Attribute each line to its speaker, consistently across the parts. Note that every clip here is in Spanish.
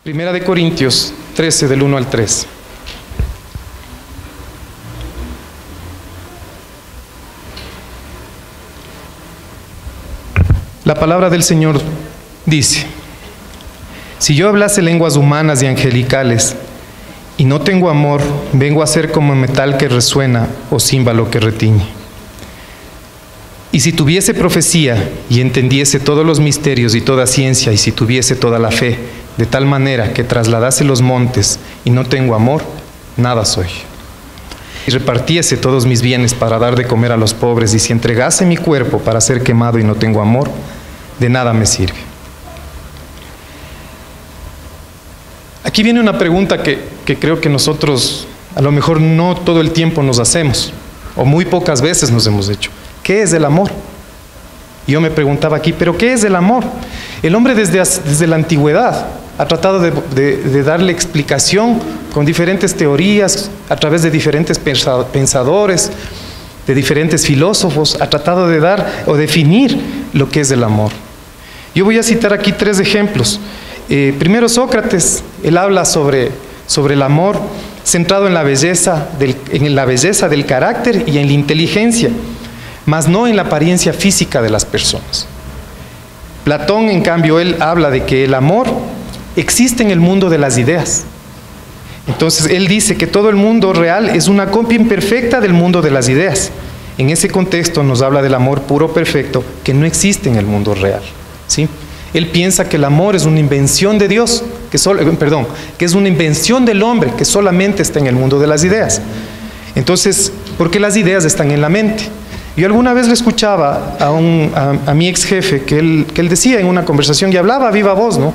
Speaker 1: Primera de Corintios 13, del 1 al 3. La palabra del Señor dice: si yo hablase lenguas humanas y angelicales y no tengo amor, vengo a ser como metal que resuena o címbalo que retiñe. Y si tuviese profecía y entendiese todos los misterios y toda ciencia, y si tuviese toda la fe, de tal manera que trasladase los montes y no tengo amor, nada soy. Y repartiese todos mis bienes para dar de comer a los pobres, y si entregase mi cuerpo para ser quemado y no tengo amor, de nada me sirve. Aquí viene una pregunta que creo que nosotros a lo mejor no todo el tiempo nos hacemos, o muy pocas veces nos hemos hecho. ¿Qué es el amor? Yo me preguntaba aquí, ¿pero qué es el amor? El hombre desde la antigüedad ha tratado de darle explicación con diferentes teorías, a través de diferentes pensadores, de diferentes filósofos, ha tratado de dar o definir lo que es el amor. Yo voy a citar aquí 3 ejemplos. Primero Sócrates, él habla sobre el amor centrado en la belleza del carácter y en la inteligencia, mas no en la apariencia física de las personas. Platón, en cambio, él habla de que el amor existe en el mundo de las ideas. Entonces, él dice que todo el mundo real es una copia imperfecta del mundo de las ideas. En ese contexto nos habla del amor puro perfecto que no existe en el mundo real, ¿sí? Él piensa que el amor es una invención de Dios, que es una invención del hombre que solamente está en el mundo de las ideas. Entonces, porque las ideas están en la mente. Yo alguna vez le escuchaba a mi ex jefe que él decía en una conversación, y hablaba a viva voz, ¿no?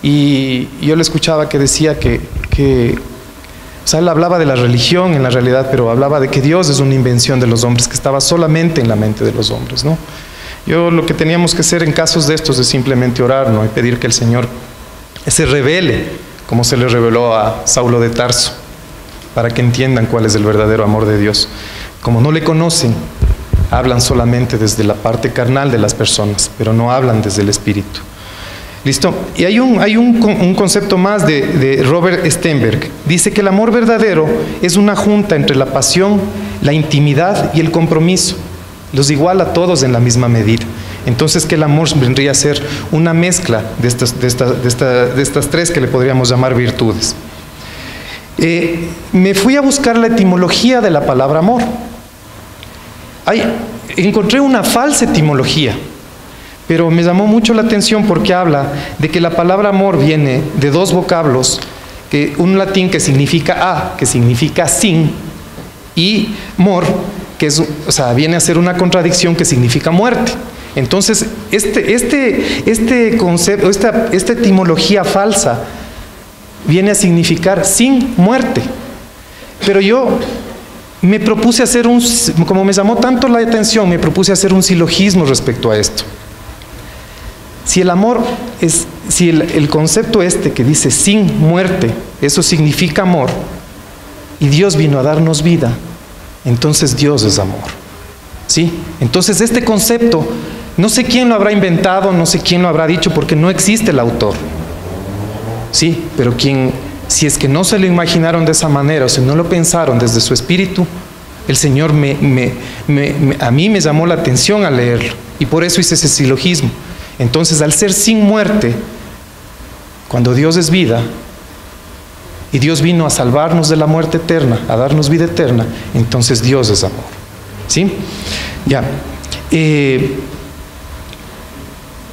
Speaker 1: Y yo le escuchaba que decía o sea, él hablaba de la religión en la realidad, pero hablaba de que Dios es una invención de los hombres, que estaba solamente en la mente de los hombres, ¿no? Yo lo que teníamos que hacer en casos de estos es simplemente orar, ¿no? Y pedir que el Señor se revele, como se le reveló a Saulo de Tarso, para que entiendan cuál es el verdadero amor de Dios. Como no le conocen, hablan solamente desde la parte carnal de las personas, pero no hablan desde el espíritu. ¿Listo? Y hay un concepto más de Robert Stenberg. Dice que el amor verdadero es una junta entre la pasión, la intimidad y el compromiso. Los iguala a todos en la misma medida. Entonces, que el amor vendría a ser una mezcla de estas 3 que le podríamos llamar virtudes. Me fui a buscar la etimología de la palabra amor. Encontré una falsa etimología, pero me llamó mucho la atención porque habla de que la palabra amor viene de 2 vocablos, un latín que significa a, que significa sin, y mor, que viene a ser una contradicción que significa muerte. Entonces, este concepto, esta etimología falsa viene a significar sin muerte. Pero yo me propuse hacer como me llamó tanto la atención, me propuse hacer un silogismo respecto a esto. Si el amor si el concepto que dice sin muerte, eso significa amor, y Dios vino a darnos vida, entonces Dios es amor, ¿sí? Entonces este concepto, no sé quién lo habrá inventado, no sé quién lo habrá dicho, porque no existe el autor, ¿sí? Pero si es que no se lo imaginaron de esa manera, o si no lo pensaron desde su espíritu, el Señor a mí me llamó la atención al leerlo, y por eso hice ese silogismo. Entonces, al ser sin muerte, cuando Dios es vida, y Dios vino a salvarnos de la muerte eterna, a darnos vida eterna, entonces Dios es amor, ¿sí? Ya.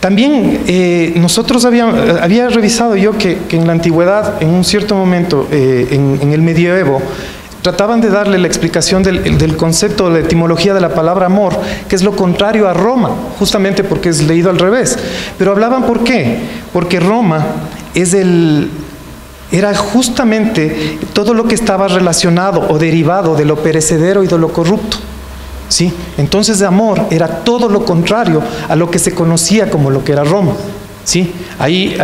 Speaker 1: También nosotros había revisado yo que en la antigüedad, en un cierto momento, en el medioevo, trataban de darle la explicación del concepto, de la etimología de la palabra amor, que es lo contrario a Roma, justamente porque es leído al revés. Pero hablaban, ¿por qué? Porque Roma era justamente todo lo que estaba relacionado o derivado de lo perecedero y de lo corrupto, ¿sí? Entonces, amor era todo lo contrario a lo que se conocía como lo que era Roma, ¿sí? Ahí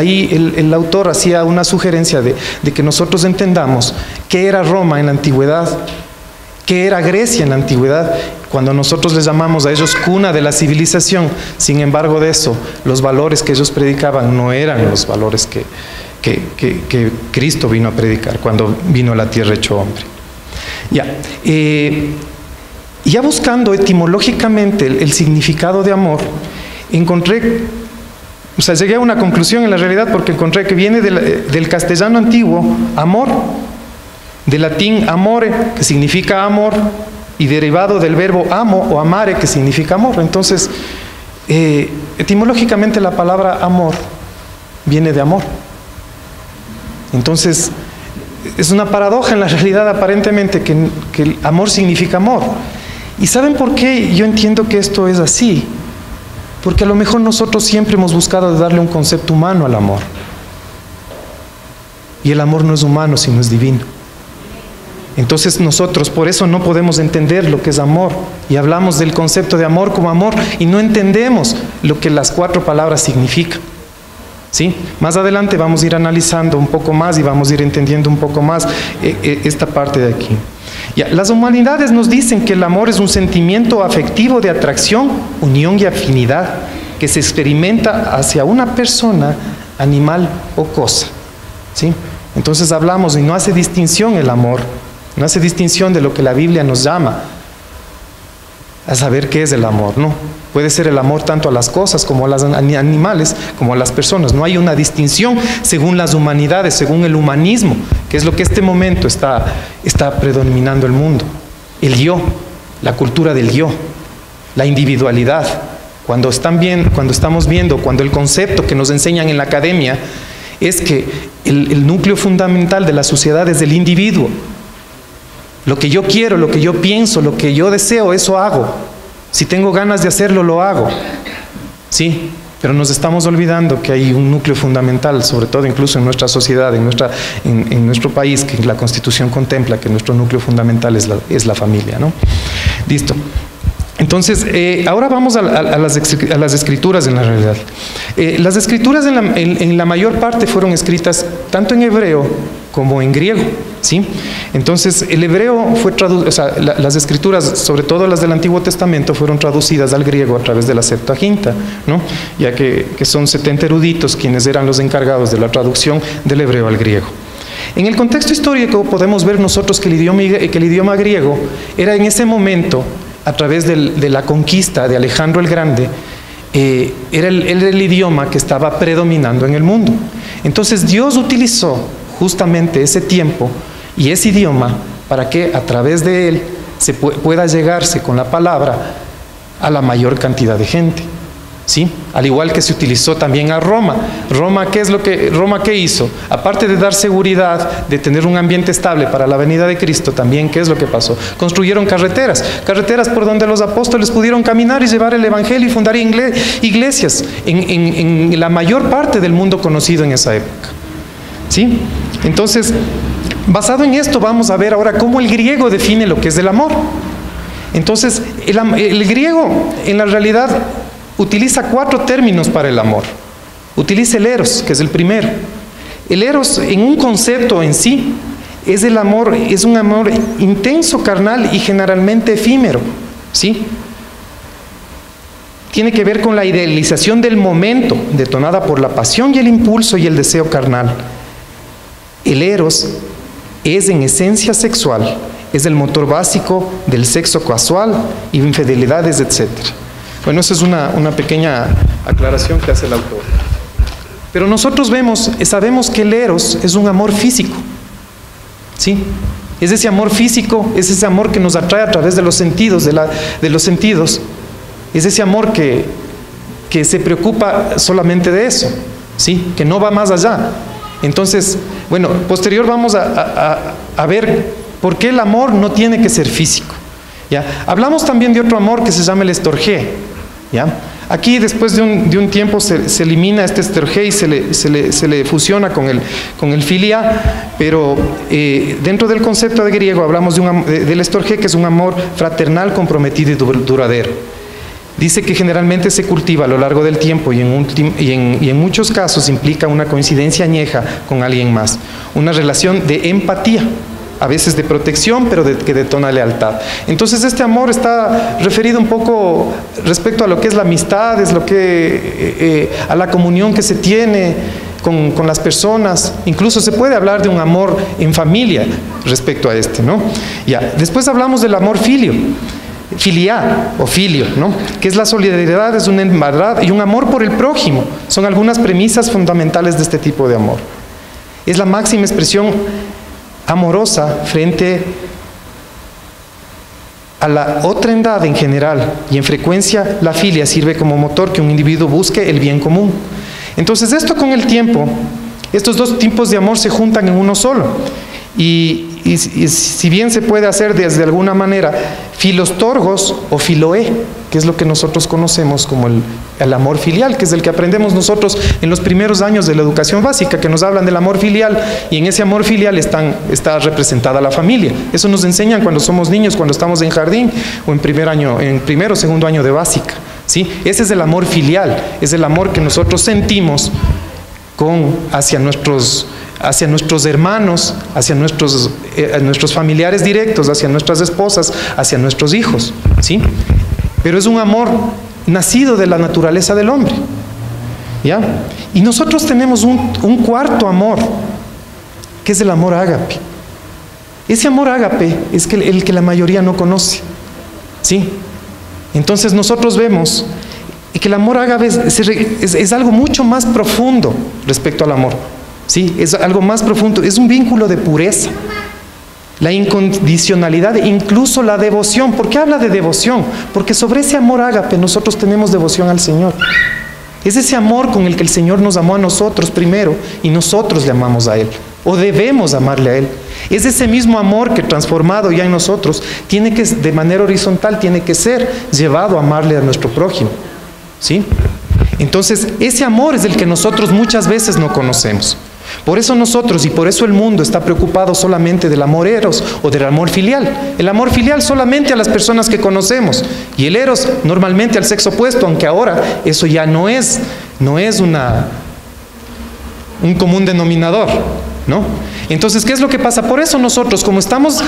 Speaker 1: el autor hacía una sugerencia de que nosotros entendamos qué era Roma en la antigüedad, qué era Grecia en la antigüedad, cuando nosotros les llamamos a ellos cuna de la civilización. Sin embargo de eso, los valores que ellos predicaban no eran los valores que Cristo vino a predicar cuando vino a la tierra hecho hombre. Ya buscando etimológicamente el significado de amor, llegué a una conclusión en la realidad, porque encontré que viene del castellano antiguo, amor, del latín amore, que significa amor, y derivado del verbo amo o amare, que significa amor. Entonces, etimológicamente la palabra amor viene de amor. Entonces, es una paradoja en la realidad aparentemente que el amor significa amor. ¿Y saben por qué yo entiendo que esto es así? Porque a lo mejor nosotros siempre hemos buscado darle un concepto humano al amor. Y el amor no es humano, sino es divino. Entonces nosotros por eso no podemos entender lo que es amor. Y hablamos del concepto de amor como amor y no entendemos lo que las 4 palabras significan. ¿Sí? Más adelante vamos a ir analizando un poco más y vamos a ir entendiendo un poco más esta parte de aquí. Las humanidades nos dicen que el amor es un sentimiento afectivo de atracción, unión y afinidad que se experimenta hacia una persona, animal o cosa. ¿Sí? Entonces hablamos y no hace distinción el amor, no hace distinción de lo que la Biblia nos llama a saber qué es el amor, ¿no? Puede ser el amor tanto a las cosas como a los animales, como a las personas. No hay una distinción según las humanidades, según el humanismo, que es lo que este momento está predominando el mundo. El yo, la cultura del yo, la individualidad. Cuando estamos viendo, cuando el concepto que nos enseñan en la academia es que el núcleo fundamental de la sociedad es el individuo. Lo que yo quiero, lo que yo pienso, lo que yo deseo, eso hago. Si tengo ganas de hacerlo, lo hago. Sí, pero nos estamos olvidando que hay un núcleo fundamental, sobre todo incluso en nuestra sociedad, en nuestro país, que la Constitución contempla que nuestro núcleo fundamental es la familia, ¿no? Listo. Entonces, ahora vamos a las escrituras en la realidad. Las escrituras en la mayor parte fueron escritas tanto en hebreo como en griego, ¿sí? Entonces, el hebreo fue traducido, o sea, las escrituras, sobre todo las del Antiguo Testamento, fueron traducidas al griego a través de la Septuaginta, ¿no? Ya que son 70 eruditos quienes eran los encargados de la traducción del hebreo al griego. En el contexto histórico podemos ver nosotros que el idioma griego era en ese momento, a través de la conquista de Alejandro el Grande, era el idioma que estaba predominando en el mundo. Entonces Dios utilizó justamente ese tiempo y ese idioma para que a través de él se pueda llegarse con la palabra a la mayor cantidad de gente, ¿sí? Al igual que se utilizó también a Roma. Roma, ¿qué hizo? Aparte de dar seguridad, de tener un ambiente estable para la venida de Cristo, también, ¿qué es lo que pasó? Construyeron carreteras por donde los apóstoles pudieron caminar y llevar el evangelio y fundar iglesias en la mayor parte del mundo conocido en esa época, ¿sí? Entonces, basado en esto, vamos a ver ahora cómo el griego define lo que es el amor. Entonces, el griego, en la realidad, utiliza 4 términos para el amor. Utiliza el eros, que es el primero. El eros, en un concepto en sí, es un amor intenso, carnal y generalmente efímero, ¿sí? Tiene que ver con la idealización del momento, detonada por la pasión y el impulso y el deseo carnal. El eros es en esencia sexual, es el motor básico del sexo casual, infidelidades, etc. Bueno, esa es una pequeña aclaración que hace el autor. Pero nosotros sabemos que el eros es un amor físico, ¿sí? Es ese amor físico, es ese amor que nos atrae a través de los sentidos, de los sentidos. Es ese amor que se preocupa solamente de eso, ¿sí? Que no va más allá. Entonces, bueno, posterior vamos a ver por qué el amor no tiene que ser físico, ¿ya? Hablamos también de otro amor que se llama el estorgé, ¿ya? Aquí, después de un tiempo, se elimina este estorgé y se le fusiona con el filia, pero dentro del concepto de griego hablamos del estorgé, que es un amor fraternal, comprometido y duradero. Dice que generalmente se cultiva a lo largo del tiempo y en muchos casos implica una coincidencia añeja con alguien más, una relación de empatía, a veces de protección, pero que detona lealtad. Entonces este amor está referido un poco respecto a lo que es la amistad, es lo que a la comunión que se tiene con las personas. Incluso se puede hablar de un amor en familia respecto a este, ¿no? Ya. Después hablamos del amor filial o filio, ¿no? Que es la solidaridad, es una hermandad y un amor por el prójimo. Son algunas premisas fundamentales de este tipo de amor. Es la máxima expresión amorosa frente a la otrandad en general, y en frecuencia la filia sirve como motor que un individuo busque el bien común. Entonces esto con el tiempo, estos dos tipos de amor se juntan en uno solo, y si bien se puede hacer desde alguna manera filostorgos o filoé, que es lo que nosotros conocemos como el amor filial, que es el que aprendemos nosotros en los primeros años de la educación básica, que nos hablan del amor filial, y en ese amor filial está representada la familia. Eso nos enseñan cuando somos niños, cuando estamos en jardín o en primero o segundo año de básica, ¿sí? Ese es el amor filial, es el amor que nosotros sentimos hacia nuestros hermanos, hacia nuestros familiares directos, hacia nuestras esposas, hacia nuestros hijos, ¿sí? Pero es un amor nacido de la naturaleza del hombre, ¿ya? Y nosotros tenemos un cuarto amor, que es el amor ágape. Ese amor ágape es el que la mayoría no conoce, ¿sí? Entonces nosotros vemos que el amor ágape es algo mucho más profundo respecto al amor, ¿sí? Es algo más profundo, es un vínculo de pureza, la incondicionalidad, incluso la devoción. ¿Por qué habla de devoción? Porque sobre ese amor ágape nosotros tenemos devoción al Señor. Es ese amor con el que el Señor nos amó a nosotros primero y nosotros le amamos a Él, o debemos amarle a Él. Es ese mismo amor que transformado ya en nosotros tiene que, de manera horizontal, tiene que ser llevado a amarle a nuestro prójimo, ¿sí? Entonces ese amor es el que nosotros muchas veces no conocemos. Por eso nosotros, y por eso el mundo está preocupado solamente del amor eros o del amor filial. El amor filial solamente a las personas que conocemos, y el eros normalmente al sexo opuesto, aunque ahora eso ya no es un común denominador, ¿no? Entonces, ¿qué es lo que pasa? Por eso nosotros, como estamos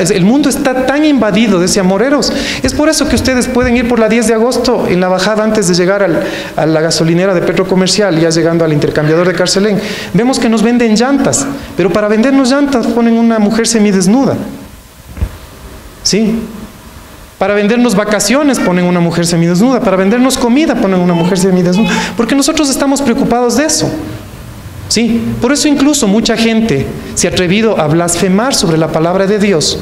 Speaker 1: el mundo está tan invadido de ese amor eros, es por eso que ustedes pueden ir por la 10 de agosto en la bajada antes de llegar a la gasolinera de Petro Comercial, ya llegando al intercambiador de Carcelén. Vemos que nos venden llantas, pero para vendernos llantas ponen una mujer semidesnuda, ¿sí? Para vendernos vacaciones ponen una mujer semidesnuda, para vendernos comida ponen una mujer semidesnuda, porque nosotros estamos preocupados de eso, ¿sí? Por eso incluso mucha gente se ha atrevido a blasfemar sobre la palabra de Dios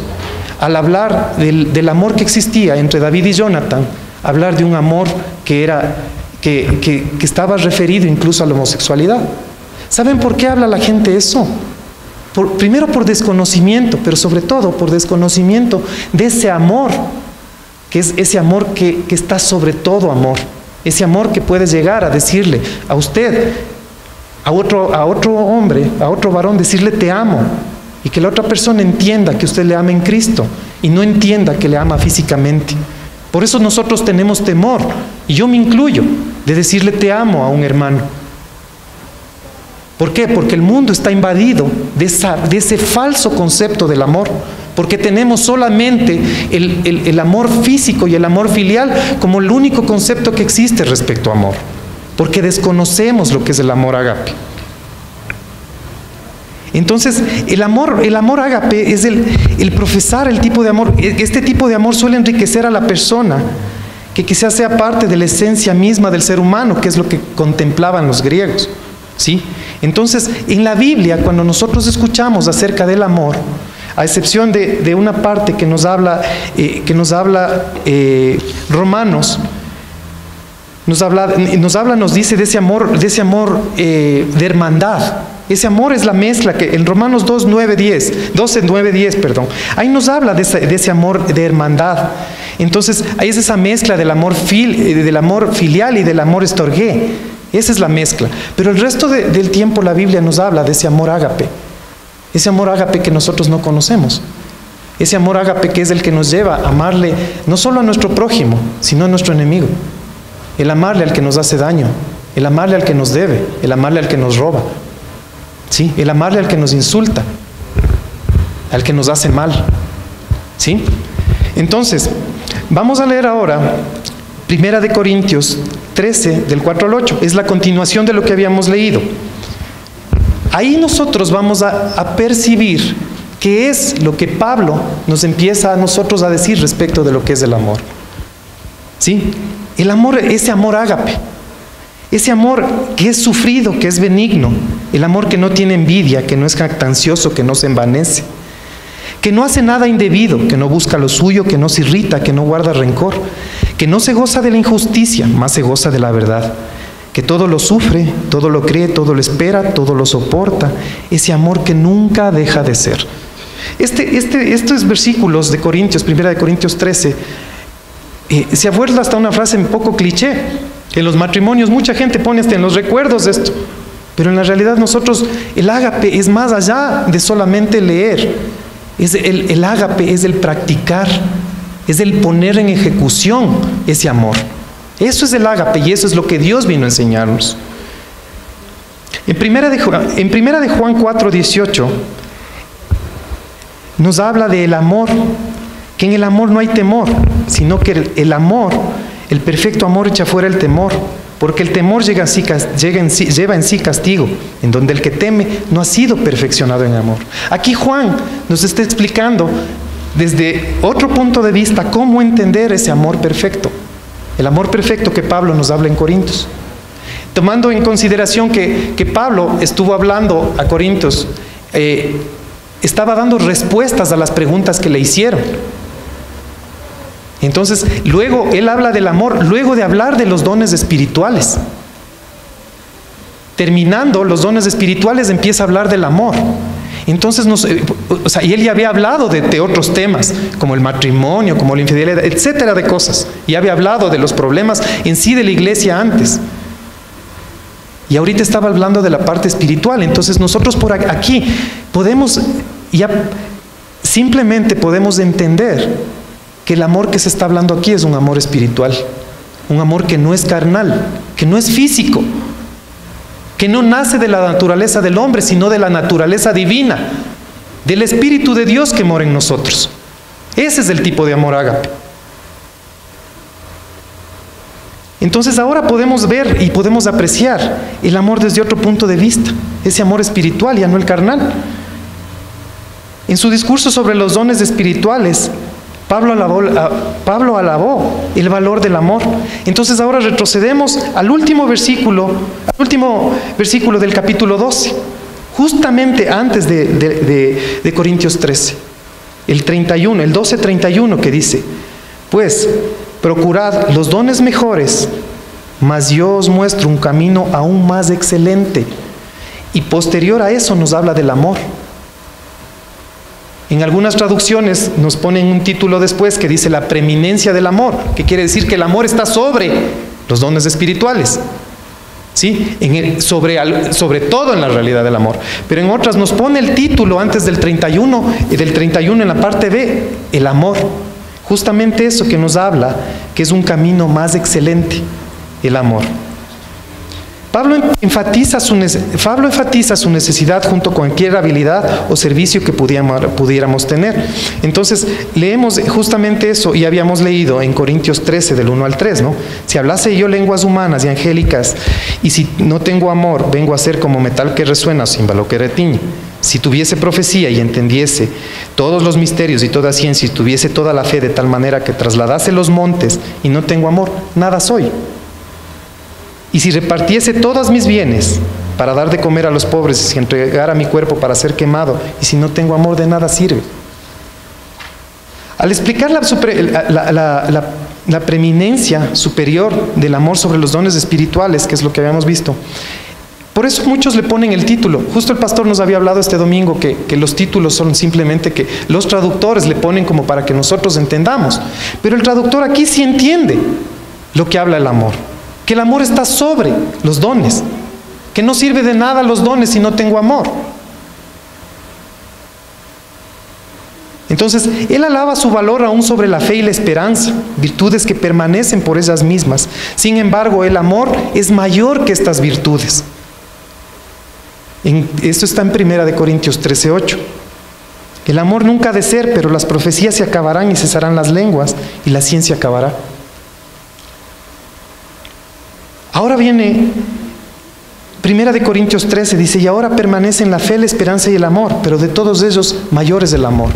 Speaker 1: al hablar del amor que existía entre David y Jonathan, hablar de un amor que estaba referido incluso a la homosexualidad. ¿Saben por qué habla la gente eso? Primero por desconocimiento, pero sobre todo por desconocimiento de ese amor, que es ese amor que está sobre todo amor, ese amor que puede llegar a decirle a usted, a otro hombre, a otro varón, decirle te amo, y que la otra persona entienda que usted le ama en Cristo y no entienda que le ama físicamente. Por eso nosotros tenemos temor, y yo me incluyo, de decirle te amo a un hermano. ¿Por qué? Porque el mundo está invadido de ese falso concepto del amor, porque tenemos solamente el amor físico y el amor filial como el único concepto que existe respecto a amor, porque desconocemos lo que es el amor ágape. Entonces, el amor ágape es el profesar el tipo de amor. Este tipo de amor suele enriquecer a la persona, que quizás sea parte de la esencia misma del ser humano, que es lo que contemplaban los griegos, ¿sí? Entonces, en la Biblia, cuando nosotros escuchamos acerca del amor, a excepción de una parte que nos habla Romanos, nos dice de ese amor de hermandad. Ese amor es la mezcla que en Romanos 12, 9, 10, ahí nos habla de ese amor de hermandad. Entonces, ahí es esa mezcla del amor filial y del amor estorgué. Esa es la mezcla. Pero el resto del tiempo la Biblia nos habla de ese amor ágape. Ese amor ágape que nosotros no conocemos. Ese amor ágape que es el que nos lleva a amarle no solo a nuestro prójimo, sino a nuestro enemigo. El amarle al que nos hace daño, el amarle al que nos debe, el amarle al que nos roba, ¿sí? El amarle al que nos insulta, al que nos hace mal, ¿sí? Entonces, vamos a leer ahora 1 Corintios 13, del 4 al 8. Es la continuación de lo que habíamos leído. Ahí nosotros vamos a percibir qué es lo que Pablo nos empieza a nosotros a decir respecto de lo que es el amor. ¿Sí? El amor, ese amor ágape, ese amor que es sufrido, que es benigno, el amor que no tiene envidia, que no es jactancioso, que no se envanece, que no hace nada indebido, que no busca lo suyo, que no se irrita, que no guarda rencor, que no se goza de la injusticia, más se goza de la verdad, que todo lo sufre, todo lo cree, todo lo espera, todo lo soporta, ese amor que nunca deja de ser. Estos versículos de Corintios, 1 Corintios 13, se ha vuelto hasta una frase un poco cliché. En los matrimonios mucha gente pone hasta en los recuerdos esto, pero en la realidad nosotros, el ágape es más allá de solamente leer. El ágape es el practicar, es el poner en ejecución ese amor. Eso es el ágape y eso es lo que Dios vino a enseñarnos. En primera de Juan 4:18 nos habla del amor, que en el amor no hay temor, sino que el amor, el perfecto amor echa fuera el temor, porque el temor lleva en sí castigo, en donde el que teme no ha sido perfeccionado en amor. Aquí Juan nos está explicando desde otro punto de vista cómo entender ese amor perfecto, el amor perfecto que Pablo nos habla en Corintios. Tomando en consideración que Pablo estuvo hablando a Corintios, estaba dando respuestas a las preguntas que le hicieron. Entonces, luego él habla del amor, luego de hablar de los dones espirituales. Terminando los dones espirituales, empieza a hablar del amor. Entonces, y él ya había hablado de otros temas, como el matrimonio, como la infidelidad, etcétera, de cosas. Y había hablado de los problemas en sí de la iglesia antes. Y ahorita estaba hablando de la parte espiritual. Entonces, nosotros por aquí simplemente podemos entender que el amor que se está hablando aquí es un amor espiritual, un amor que no es carnal, que no es físico, que no nace de la naturaleza del hombre, sino de la naturaleza divina, del Espíritu de Dios que mora en nosotros. Ese es el tipo de amor ágape. Entonces ahora podemos ver y podemos apreciar el amor desde otro punto de vista, ese amor espiritual, ya no el carnal. En su discurso sobre los dones espirituales, Pablo alabó el valor del amor. Entonces ahora retrocedemos al último versículo del capítulo 12, justamente antes de Corintios 13, el 12:31, que dice: pues procurad los dones mejores, mas yo os muestro un camino aún más excelente. Y posterior a eso nos habla del amor. En algunas traducciones nos ponen un título después que dice la preeminencia del amor, que quiere decir que el amor está sobre los dones espirituales, ¿sí? Sobre todo en la realidad del amor. Pero en otras nos pone el título antes del 31 en la parte B, el amor. Justamente eso que nos habla, que es un camino más excelente, el amor. Pablo enfatiza su necesidad junto con cualquier habilidad o servicio que pudiéramos tener. Entonces, leemos justamente eso y habíamos leído en Corintios 13, del 1 al 3, ¿no? Si hablase yo lenguas humanas y angélicas, y si no tengo amor, vengo a ser como metal que resuena, címbalo que retiñe. Si tuviese profecía y entendiese todos los misterios y toda ciencia, y tuviese toda la fe de tal manera que trasladase los montes y no tengo amor, nada soy. Y si repartiese todos mis bienes para dar de comer a los pobres, y si entregara mi cuerpo para ser quemado, y si no tengo amor, de nada sirve. Al explicar la preeminencia superior del amor sobre los dones espirituales, que es lo que habíamos visto, por eso muchos le ponen el título. Justo el pastor nos había hablado este domingo que los títulos son simplemente que los traductores le ponen como para que nosotros entendamos. Pero el traductor aquí sí entiende lo que habla el amor. Que el amor está sobre los dones, que no sirve de nada los dones si no tengo amor. Entonces, él alaba su valor aún sobre la fe y la esperanza, virtudes que permanecen por ellas mismas. Sin embargo, el amor es mayor que estas virtudes. Esto está en 1 Corintios 13:8. El amor nunca ha de ser, pero las profecías se acabarán y cesarán las lenguas y la ciencia acabará. Ahora viene 1 Corintios 13, dice, y ahora permanecen la fe, la esperanza y el amor, pero de todos ellos mayor es el amor.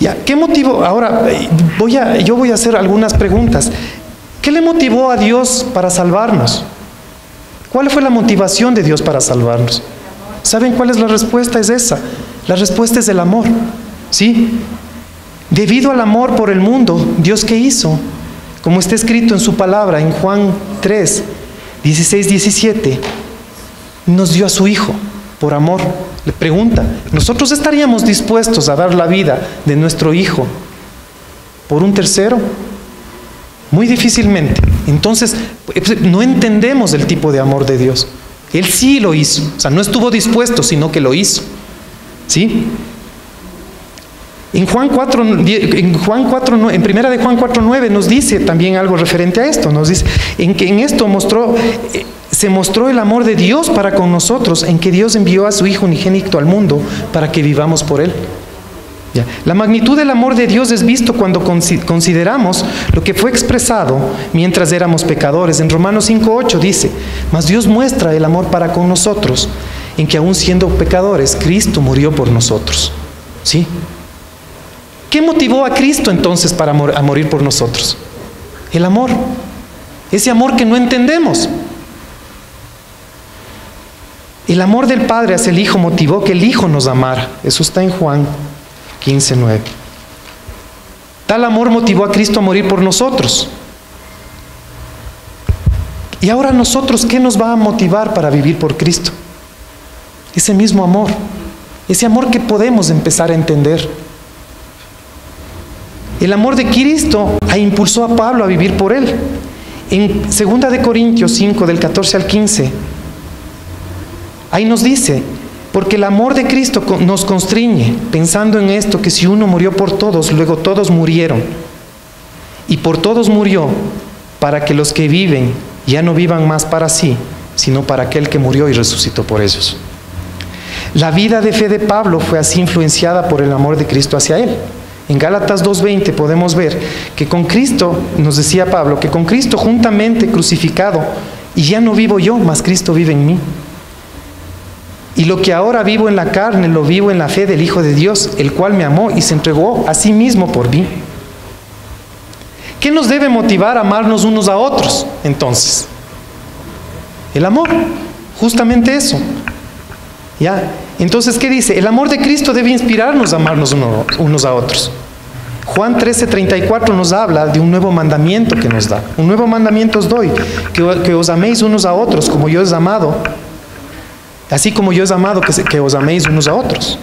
Speaker 1: Ya, ¿qué motivo? Ahora yo voy a hacer algunas preguntas. ¿Qué le motivó a Dios para salvarnos? ¿Cuál fue la motivación de Dios para salvarnos? ¿Saben cuál es la respuesta? Es esa. La respuesta es el amor. ¿Sí? Debido al amor por el mundo, ¿Dios qué hizo? Como está escrito en su palabra, en Juan 3, 16, 17, nos dio a su Hijo por amor. Le pregunta, ¿nosotros estaríamos dispuestos a dar la vida de nuestro Hijo por un tercero? Muy difícilmente. Entonces, no entendemos el tipo de amor de Dios. Él sí lo hizo. O sea, no estuvo dispuesto, sino que lo hizo. ¿Sí? En Juan 4, en 1 de Juan 4:9 nos dice también algo referente a esto. Nos dice, en que en esto se mostró el amor de Dios para con nosotros, en que Dios envió a su Hijo unigénito al mundo para que vivamos por Él. Ya. La magnitud del amor de Dios es visto cuando consideramos lo que fue expresado mientras éramos pecadores. En Romanos 5:8 dice, mas Dios muestra el amor para con nosotros, en que aún siendo pecadores, Cristo murió por nosotros. ¿Sí? ¿Qué motivó a Cristo entonces para morir por nosotros? El amor. Ese amor que no entendemos. El amor del Padre hacia el Hijo motivó que el Hijo nos amara. Eso está en Juan 15:9. Tal amor motivó a Cristo a morir por nosotros. Y ahora nosotros, ¿qué nos va a motivar para vivir por Cristo? Ese mismo amor. Ese amor que podemos empezar a entender. El amor de Cristo impulsó a Pablo a vivir por Él. En 2 Corintios 5, del 14 al 15, ahí nos dice, porque el amor de Cristo nos constriñe, pensando en esto, que si uno murió por todos, luego todos murieron. Y por todos murió, para que los que viven ya no vivan más para sí, sino para aquel que murió y resucitó por ellos. La vida de fe de Pablo fue así influenciada por el amor de Cristo hacia él. En Gálatas 2:20 podemos ver que con Cristo, nos decía Pablo, que con Cristo juntamente crucificado, y ya no vivo yo, mas Cristo vive en mí. Y lo que ahora vivo en la carne, lo vivo en la fe del Hijo de Dios, el cual me amó y se entregó a sí mismo por mí. ¿Qué nos debe motivar a amarnos unos a otros, entonces? El amor, justamente eso. ¿Ya? Entonces, ¿qué dice? El amor de Cristo debe inspirarnos a amarnos unos a otros. Juan 13:34 nos habla de un nuevo mandamiento que nos da. Un nuevo mandamiento os doy, que os améis unos a otros, como yo os he amado. Así como yo os he amado, que os améis unos a otros.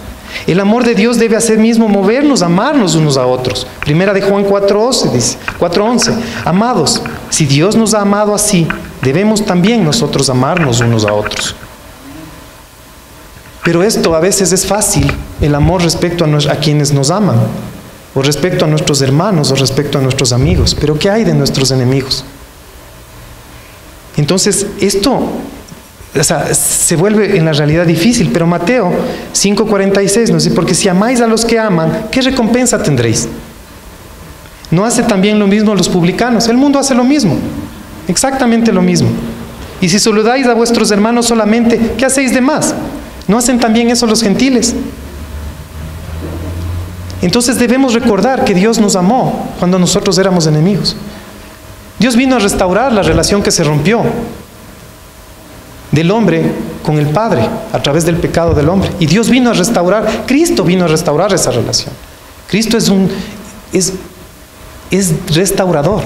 Speaker 1: El amor de Dios debe hacer mismo movernos a amarnos unos a otros. Primera de Juan 4:11 dice, 4:11, amados, si Dios nos ha amado así, debemos también nosotros amarnos unos a otros. Pero esto a veces es fácil, el amor respecto a quienes nos aman, o respecto a nuestros hermanos, o respecto a nuestros amigos. Pero ¿qué hay de nuestros enemigos? Entonces, esto se vuelve en la realidad difícil. Pero Mateo 5:46 nos dice, porque si amáis a los que aman, ¿qué recompensa tendréis? ¿No hace también lo mismo los publicanos? El mundo hace lo mismo, exactamente lo mismo. Y si saludáis a vuestros hermanos solamente, ¿qué hacéis de más? ¿No hacen también eso los gentiles? Entonces debemos recordar que Dios nos amó cuando nosotros éramos enemigos. Dios vino a restaurar la relación que se rompió del hombre con el Padre a través del pecado del hombre. Y Dios vino a restaurar, Cristo vino a restaurar esa relación. Cristo es restaurador.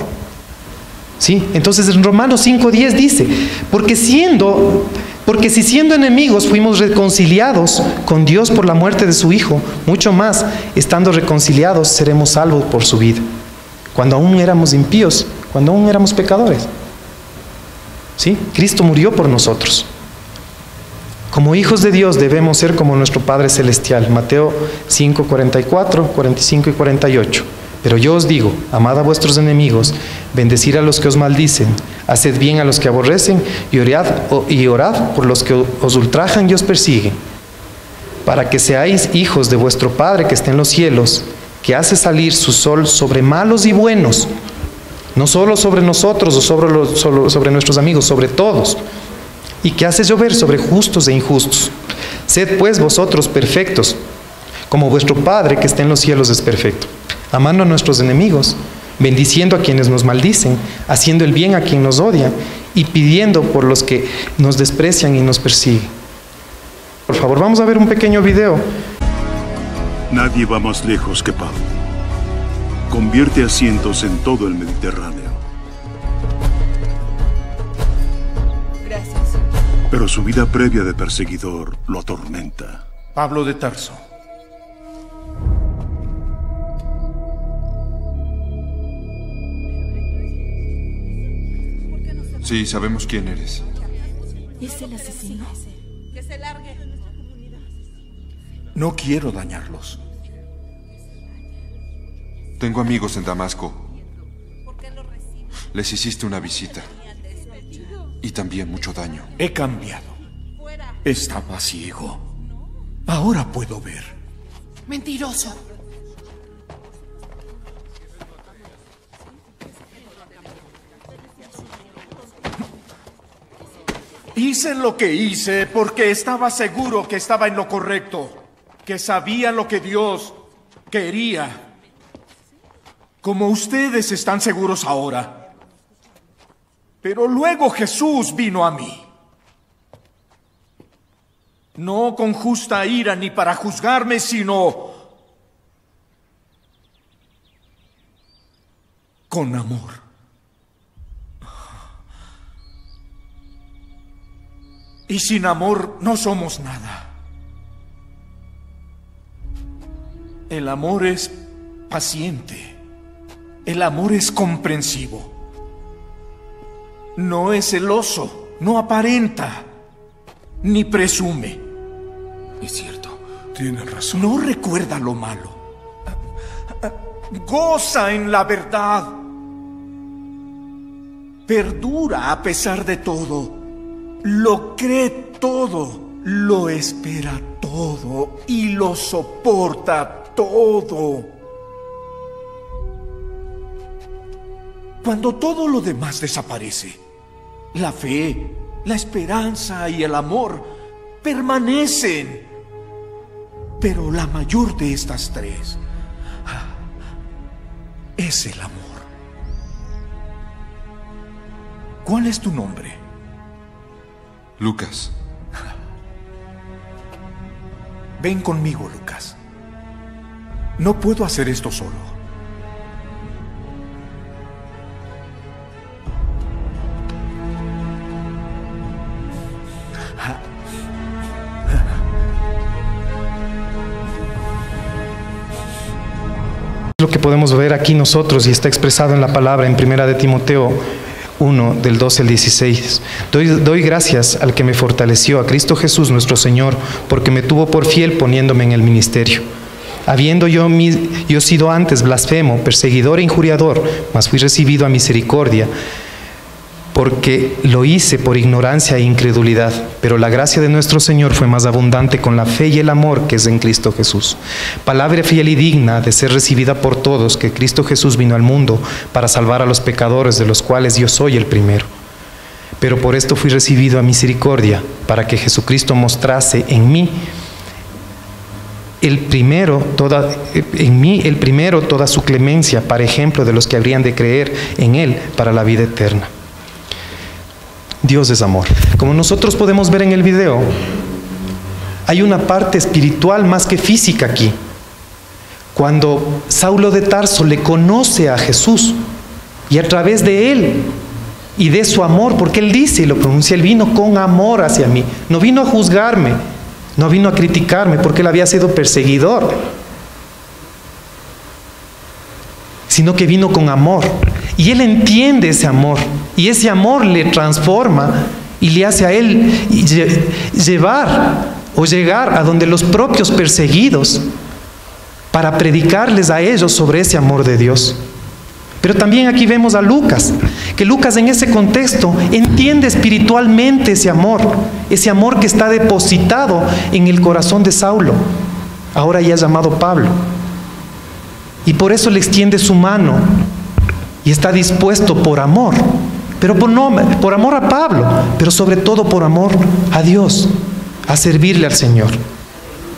Speaker 1: ¿Sí? Entonces en Romanos 5:10 dice, porque si siendo enemigos fuimos reconciliados con Dios por la muerte de su Hijo, mucho más, estando reconciliados, seremos salvos por su vida. Cuando aún éramos impíos, cuando aún éramos pecadores. ¿Sí? Cristo murió por nosotros. Como hijos de Dios debemos ser como nuestro Padre Celestial. Mateo 5:44, 45 y 48. Pero yo os digo, amad a vuestros enemigos, bendecid a los que os maldicen, haced bien a los que aborrecen y orad por los que os ultrajan y os persiguen, para que seáis hijos de vuestro Padre que está en los cielos, que hace salir su sol sobre malos y buenos, no solo sobre nosotros o sobre nuestros amigos, sobre todos, y que hace llover sobre justos e injustos. Sed pues vosotros perfectos, como vuestro Padre que está en los cielos es perfecto, amando a nuestros enemigos, bendiciendo a quienes nos maldicen, haciendo el bien a quien nos odia y pidiendo por los que nos desprecian y nos persiguen. Por favor, vamos a ver un pequeño video.
Speaker 2: Nadie va más lejos que Pablo. Convierte asientos en todo el Mediterráneo.
Speaker 3: Gracias.
Speaker 2: Pero su vida previa de perseguidor lo atormenta.
Speaker 4: Pablo de Tarso.
Speaker 5: Sí, sabemos quién eres.
Speaker 3: ¿Es el asesino? Que se largue.
Speaker 4: No quiero dañarlos.
Speaker 5: Tengo amigos en Damasco. Les hiciste una visita. Y también mucho daño.
Speaker 4: He cambiado. Estaba ciego. Ahora puedo ver.
Speaker 3: Mentiroso.
Speaker 4: Hice lo que hice porque estaba seguro que estaba en lo correcto, que sabía lo que Dios quería. Como ustedes están seguros ahora. Pero luego Jesús vino a mí. No con justa ira ni para juzgarme, sino con amor. Y sin amor no somos nada. El amor es paciente. El amor es comprensivo. No es celoso, no aparenta, ni presume.
Speaker 6: Es cierto, tienes razón.
Speaker 4: No recuerda lo malo. Goza en la verdad. Perdura a pesar de todo. Lo cree todo, lo espera todo y lo soporta todo. Cuando todo lo demás desaparece, la fe, la esperanza y el amor permanecen. Pero la mayor de estas tres es el amor. ¿Cuál es tu nombre?
Speaker 5: Lucas.
Speaker 4: Ven conmigo, Lucas. No puedo hacer esto solo.
Speaker 1: Lo que podemos ver aquí nosotros y está expresado en la palabra en 1 de Timoteo 1, del 12 al 16. Doy gracias al que me fortaleció, a Cristo Jesús nuestro Señor, porque me tuvo por fiel poniéndome en el ministerio. Habiendo yo sido antes blasfemo, perseguidor e injuriador, mas fui recibido a misericordia, porque lo hice por ignorancia e incredulidad. Pero la gracia de nuestro Señor fue más abundante con la fe y el amor que es en Cristo Jesús. Palabra fiel y digna de ser recibida por todos, que Cristo Jesús vino al mundo para salvar a los pecadores, de los cuales yo soy el primero. Pero por esto fui recibido a misericordia, para que Jesucristo mostrase en mí el primero toda su clemencia, para ejemplo de los que habrían de creer en Él para la vida eterna. Dios es amor. Como nosotros podemos ver en el video, hay una parte espiritual más que física aquí. Cuando Saulo de Tarso le conoce a Jesús y a través de él y de su amor, porque él dice y lo pronuncia, él vino con amor hacia mí. No vino a juzgarme, no vino a criticarme porque él había sido perseguidor, sino que vino con amor. Y él entiende ese amor, y ese amor le transforma y le hace a él llevar o llegar a donde los propios perseguidos para predicarles a ellos sobre ese amor de Dios. Pero también aquí vemos a Lucas, que Lucas en ese contexto entiende espiritualmente ese amor que está depositado en el corazón de Saulo, ahora ya llamado Pablo. Y por eso le extiende su mano y está dispuesto por amor, pero por amor a Pablo, pero sobre todo por amor a Dios, a servirle al Señor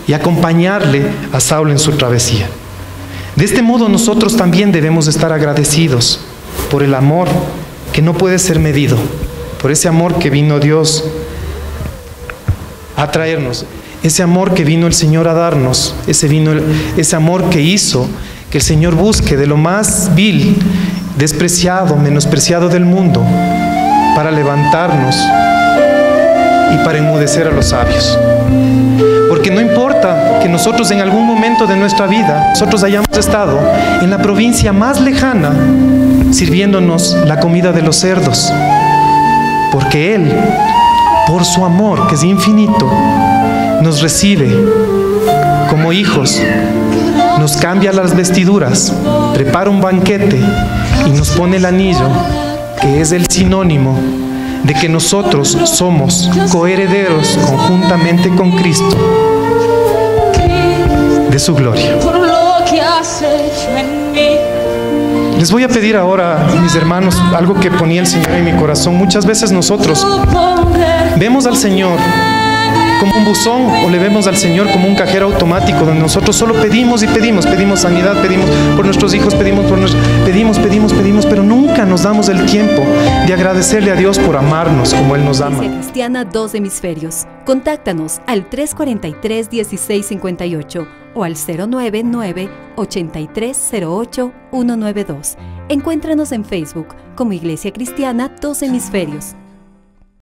Speaker 1: y acompañarle a Saulo en su travesía. De este modo nosotros también debemos estar agradecidos por el amor que no puede ser medido, por ese amor que vino Dios a traernos, ese amor que vino el Señor a darnos, ese amor que hizo que el Señor busque de lo más vil, despreciado, menospreciado del mundo, para levantarnos y para enmudecer a los sabios. Porque no importa que nosotros en algún momento de nuestra vida, nosotros hayamos estado en la provincia más lejana, sirviéndonos la comida de los cerdos, porque Él, por su amor, que es infinito, nos recibe como hijos, nos cambia las vestiduras, prepara un banquete y nos pone el anillo, que es el sinónimo de que nosotros somos coherederos conjuntamente con Cristo de su gloria. Les voy a pedir ahora, mis hermanos, algo que ponía el Señor en mi corazón. Muchas veces nosotros vemos al Señor como un buzón, o le vemos al Señor como un cajero automático donde nosotros solo pedimos y pedimos sanidad, pedimos por nuestros hijos, pedimos, pero nunca nos damos el tiempo de agradecerle a Dios por amarnos como Él nos ama.
Speaker 7: Iglesia Cristiana Dos Hemisferios. Contáctanos al 343-1658 o al 099-8308-192. Encuéntranos en Facebook como Iglesia Cristiana Dos Hemisferios.